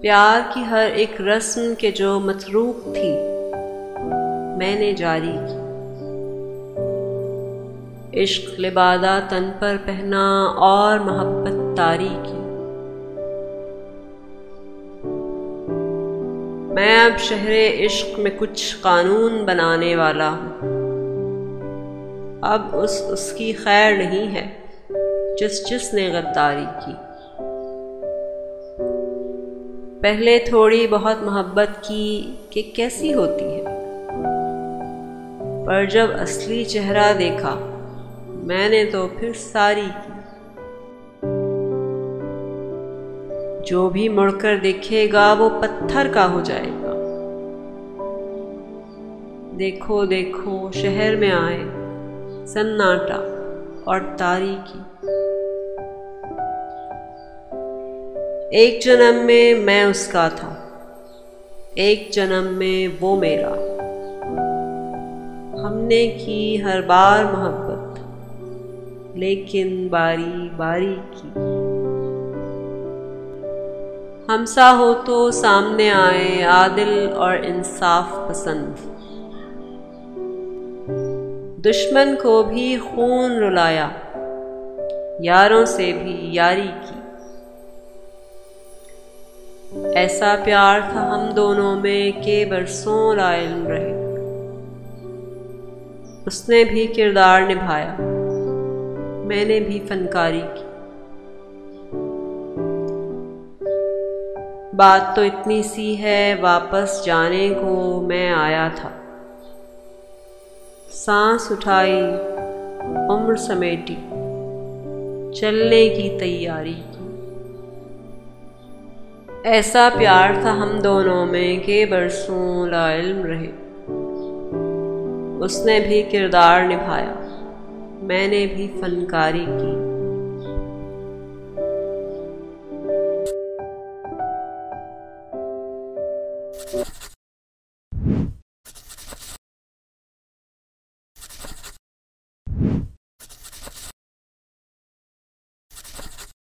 प्यार की हर एक रस्म के जो मतरूक थी मैंने जारी की। इश्क लिबादा तन पर पहना और मोहब्बत तारी की। मैं अब शहरे इश्क में कुछ कानून बनाने वाला हूँ। अब उसकी खैर नहीं है जिसने गद्दारी की। पहले थोड़ी बहुत मोहब्बत की कि कैसी होती है, पर जब असली चेहरा देखा मैंने तो फिर सारी की। जो भी मुड़कर देखेगा वो पत्थर का हो जाएगा। देखो देखो शहर में आए सन्नाटा और तारीकी। एक जन्म में मैं उसका था, एक जन्म में वो मेरा। हमने की हर बार मोहब्बत, लेकिन बारी बारी की। हमसा हो तो सामने आए आदिल और इंसाफ पसंद। दुश्मन को भी खून रुलाया, यारों से भी यारी की। ऐसा प्यार था हम दोनों में कि बरसों लाइल रहे। उसने भी किरदार निभाया, मैंने भी फनकारी की। बात तो इतनी सी है, वापस जाने को मैं आया था। सांस उठाई, उम्र समेटी, चलने की तैयारी की। ऐसा प्यार था हम दोनों में कि बरसों लाइल्म रहे। उसने भी किरदार निभाया, मैंने भी फनकारी की।